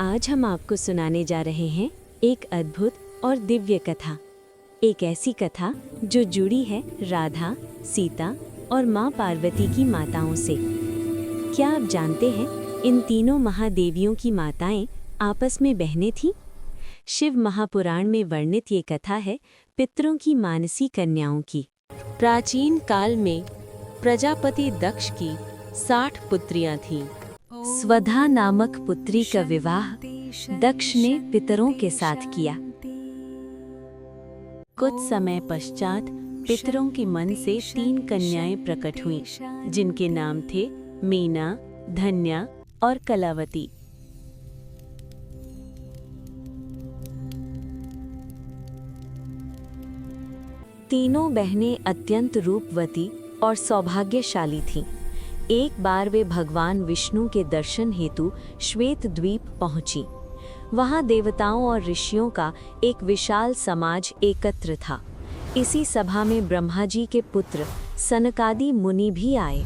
आज हम आपको सुनाने जा रहे हैं एक अद्भुत और दिव्य कथा। एक ऐसी कथा जो जुड़ी है राधा, सीता और माँ पार्वती की माताओं से। क्या आप जानते हैं इन तीनों महादेवियों की माताएं आपस में बहनें थीं? शिव महापुराण में वर्णित ये कथा है पितरों की मानसी कन्याओं की। प्राचीन काल में प्रजापति दक्ष की 60 पुत्रियां थीं। स्वधा नामक पुत्री का विवाह दक्ष ने पितरों के साथ किया। कुछ समय पश्चात पितरों के मन से 3 कन्याएं प्रकट हुईं, जिनके नाम थे मीना, धन्या और कलावती। तीनों बहनें अत्यंत रूपवती और सौभाग्यशाली थीं। एक बार वे भगवान विष्णु के दर्शन हेतु श्वेत द्वीप पहुंची। वहां देवताओं और ऋषियों का एक विशाल समाज एकत्र था। इसी सभा में ब्रह्मा जी के पुत्र सनकादि मुनि भी आए।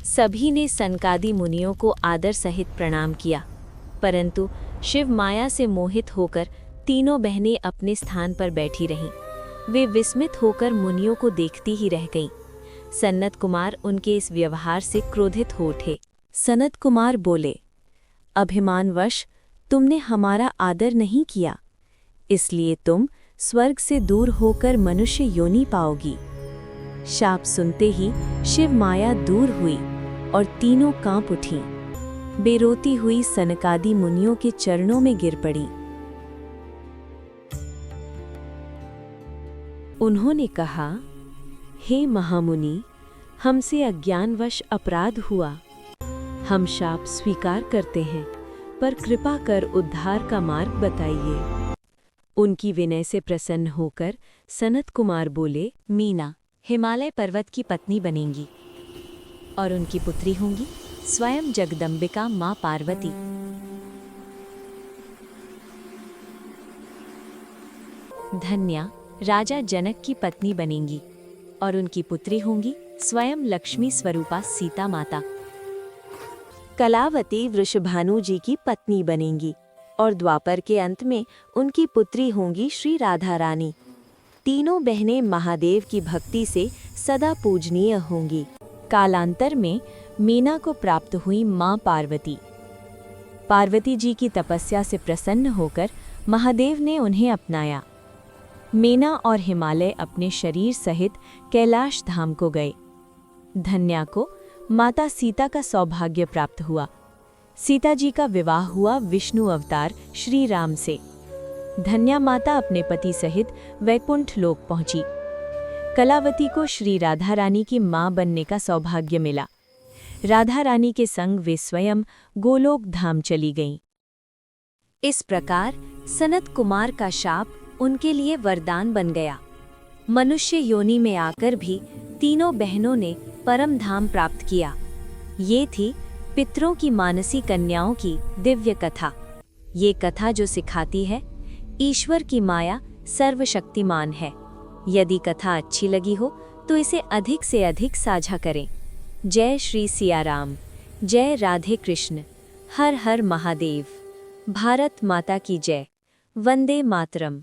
सभी ने सनकादि मुनियों को आदर सहित प्रणाम किया, परंतु शिव माया से मोहित होकर तीनों बहनें अपने स्थान पर बैठी रहीं। वे विस्मित होकर मुनियों को देखती ही रह गईं। सनत कुमार उनके इस व्यवहार से क्रोधित हो उठे। सनत कुमार बोले, अभिमानवश तुमने हमारा आदर नहीं किया, इसलिए तुम स्वर्ग से दूर होकर मनुष्य योनि पाओगी। शाप सुनते ही शिव माया दूर हुई और तीनों कांप उठीं। बेरोती हुई सनकादि मुनियों के चरणों में गिर पड़ी। उन्होंने कहा, हे महामुनि, हमसे अज्ञानवश अपराध हुआ। हम शाप स्वीकार करते हैं, पर कृपा कर उद्धार का मार्ग बताइए। उनकी विनय से प्रसन्न होकर सनत कुमार बोले, मीना हिमालय पर्वत की पत्नी बनेंगी और उनकी पुत्री होंगी स्वयं जगदम्बिका माँ पार्वती। धन्या राजा जनक की पत्नी बनेंगी और उनकी पुत्री होंगी स्वयं लक्ष्मी स्वरूपा सीता माता। कलावती वृषभानु जी की पत्नी बनेंगी और द्वापर के अंत में उनकी पुत्री होंगी श्री राधा रानी। तीनों बहनें महादेव की भक्ति से सदा पूजनीय होंगी। कालांतर में मीना को प्राप्त हुई माँ पार्वती। पार्वती जी की तपस्या से प्रसन्न होकर महादेव ने उन्हें अपनाया। मीना और हिमालय अपने शरीर सहित कैलाश धाम को गए। धन्या को माता सीता का सौभाग्य प्राप्त हुआ। सीता जी का विवाह हुआ विष्णु अवतार श्री राम से। धन्या माता अपने पति सहित वैकुंठ लोक पहुंची। कलावती को श्री राधा रानी की मां बनने का सौभाग्य मिला। राधा रानी के संग वे स्वयं गोलोक धाम चली गईं। इस प्रकार सनत कुमार का शाप उनके लिए वरदान बन गया। मनुष्य योनि में आकर भी तीनों बहनों ने परम धाम प्राप्त किया। ये थी पितरों की मानसी कन्याओं की दिव्य कथा। ये कथा जो सिखाती है ईश्वर की माया सर्वशक्तिमान है। यदि कथा अच्छी लगी हो तो इसे अधिक से अधिक साझा करें। जय श्री सिया राम, जय राधे कृष्ण, हर हर महादेव। भारत माता की जय। वंदे मातरम।